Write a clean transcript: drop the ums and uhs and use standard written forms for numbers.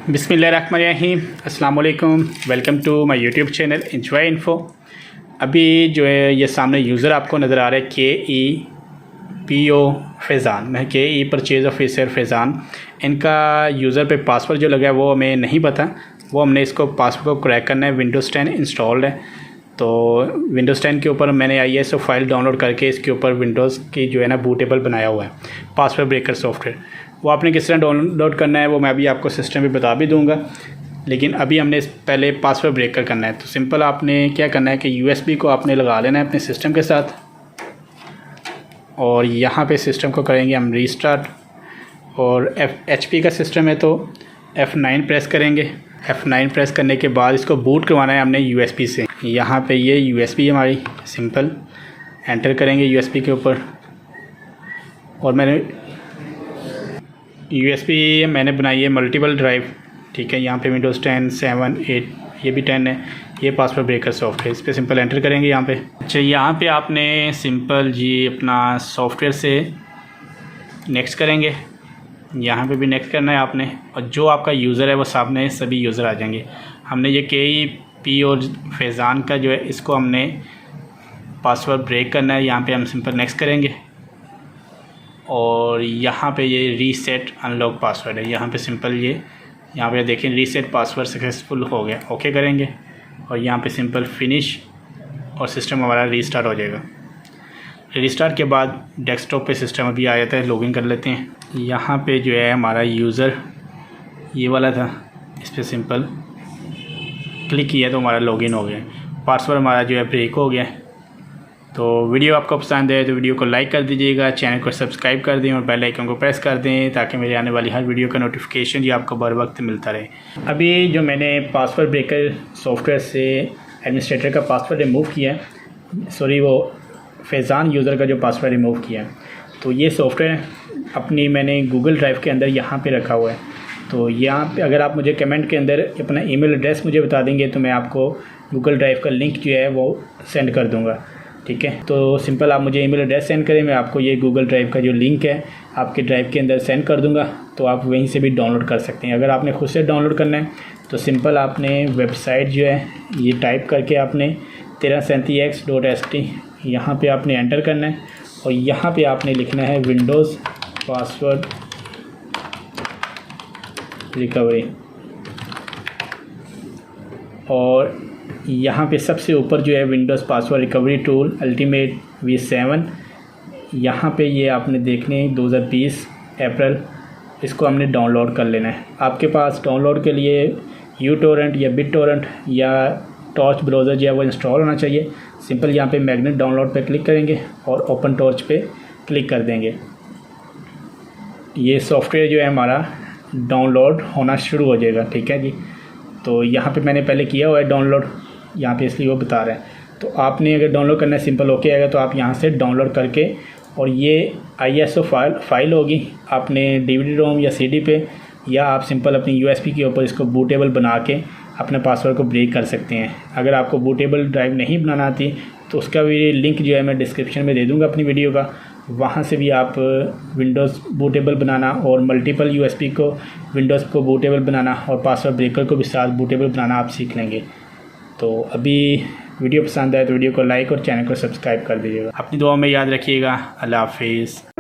बिस्मिल्लाहिर्रहमानिर्रहीम, अस्सलाम वालेकुम। Welcome to my YouTube channel Enjoy Info. अभी जो है ये सामने यूज़र आपको नज़र आ रहा है KEPO फैज़ान। मैं KE परचेज़ ऑफिसर फैज़ान। इनका यूज़र पे पासवर्ड जो लगा है वो हमें नहीं पता। वो हमने इसको पासवर्ड को क्रैक करना है। विंडोज़ 10 इंस्टॉल्ड है, तो विंडोज़ 10 के ऊपर मैंने ISO फाइल डाउनलोड करके इसके ऊपर विंडोज़ की जो है ना बूटेबल बनाया हुआ है पासवर्ड ब्रेकर सॉफ्टवेयर। वो आपने किस तरह डाउनलोड करना है वो मैं अभी आपको सिस्टम पे बता भी दूंगा, लेकिन अभी हमने पहले पासवर्ड ब्रेकर करना है। तो सिंपल आपने क्या करना है कि USB को आपने लगा लेना है अपने सिस्टम के साथ, और यहाँ पे सिस्टम को करेंगे हम रीस्टार्ट। और HP का सिस्टम है तो F9 प्रेस करेंगे। F9 प्रेस करने के बाद इसको बूट करवाना है हमने USB से। यहाँ पे ये USB हमारी सिंपल एंटर करेंगे USB के ऊपर, और मैंने USB मैंने बनाई है मल्टीपल ड्राइव, ठीक है। यहाँ पे विंडोज़ 10, 7, 8, ये भी 10 है। ये पासवर्ड ब्रेकर सॉफ्टवेयर, इस पर सिंपल एंटर करेंगे यहाँ पे। अच्छा, यहाँ पे आपने सिंपल जी अपना सॉफ्टवेयर से नेक्स्ट करेंगे। यहाँ पे भी नेक्स्ट करना है आपने, और जो आपका यूज़र है वो सामने सभी यूज़र आ जाएंगे। हमने ये KEP और फैज़ान का जो है इसको हमने पासवर्ड ब्रेक करना है। यहाँ पे हम सिंपल नेक्स्ट करेंगे, और यहाँ पे ये रीसेट अनलॉक पासवर्ड है। यहाँ पे सिंपल यहाँ पे देखें रीसेट पासवर्ड सक्सेसफुल हो गया, ओके करेंगे, और यहाँ पे सिंपल फिनिश, और सिस्टम हमारा रीस्टार्ट हो जाएगा। रीस्टार्ट के बाद डेस्कटॉप पे सिस्टम अभी आ जाता है। लॉगिन कर लेते हैं। यहाँ पे जो है हमारा यूज़र ये वाला था, इस पर सिंपल क्लिक किया तो हमारा लॉगिन हो गया। पासवर्ड हमारा जो है ब्रेक हो गया। तो वीडियो आपको पसंद है तो वीडियो को लाइक कर दीजिएगा, चैनल को सब्सक्राइब कर दें और बेल आइकन को प्रेस कर दें, ताकि मेरे आने वाली हर वीडियो का नोटिफिकेशन ये आपको बर वक्त मिलता रहे। अभी जो मैंने पासवर्ड ब्रेकर सॉफ्टवेयर से एडमिनिस्ट्रेटर का पासवर्ड रिमूव किया है, सॉरी वो फैज़ान यूज़र का जो पासवर्ड रिमूव किया है, तो ये सॉफ्टवेयर अपनी मैंने गूगल ड्राइव के अंदर यहाँ पर रखा हुआ है। तो यहाँ पे अगर आप मुझे कमेंट के अंदर अपना ईमेल एड्रेस मुझे बता देंगे तो मैं आपको गूगल ड्राइव का लिंक जो है वो सेंड कर दूँगा, ठीक है। तो सिंपल आप मुझे ईमेल एड्रेस सेंड करें, मैं आपको ये गूगल ड्राइव का जो लिंक है आपके ड्राइव के अंदर सेंड कर दूंगा, तो आप वहीं से भी डाउनलोड कर सकते हैं। अगर आपने खुद से डाउनलोड करना है तो सिंपल आपने वेबसाइट जो है ये टाइप करके आपने 1337x.st यहाँ पे आपने एंटर करना है, और यहाँ पे आपने लिखना है विंडोज़ पासवर्ड रिकवरी, और यहाँ पे सबसे ऊपर जो है Windows password recovery tool ultimate V7, यहाँ पे ये आपने देखने 2020 अप्रैल, इसको हमने डाउनलोड कर लेना है। आपके पास डाउनलोड के लिए uTorrent या BitTorrent या टॉर्च ब्राउज़र जो है वो इंस्टॉल होना चाहिए। सिंपल यहाँ पे मैग्नेट डाउनलोड पे क्लिक करेंगे और ओपन टॉर्च पे क्लिक कर देंगे। ये सॉफ्टवेयर जो है हमारा डाउनलोड होना शुरू हो जाएगा, ठीक है जी। तो यहाँ पे मैंने पहले किया हुआ है डाउनलोड, यहाँ पे इसलिए वो बता रहा है। तो आपने अगर डाउनलोड करना है सिंपल ओके आएगा तो आप यहाँ से डाउनलोड करके, और ये ISO फाइल होगी आपने DVD रोम या CD पे, या आप सिंपल अपनी USB के ऊपर इसको बूटेबल बना के अपने पासवर्ड को ब्रेक कर सकते हैं। अगर आपको बूटेबल ड्राइव नहीं बनाना आती तो उसका भी लिंक जो है मैं डिस्क्रिप्शन में दे दूँगा अपनी वीडियो का, वहाँ से भी आप विंडोज़ बूटेबल बनाना और मल्टीपल USB को विंडोज़ को बूटेबल बनाना और पासवर्ड ब्रेकर को भी साथ बूटेबल बनाना आप सीख लेंगे। तो अभी वीडियो पसंद आए तो वीडियो को लाइक और चैनल को सब्सक्राइब कर दीजिएगा। अपनी दुआ में याद रखिएगा। अल्लाह हाफिज़।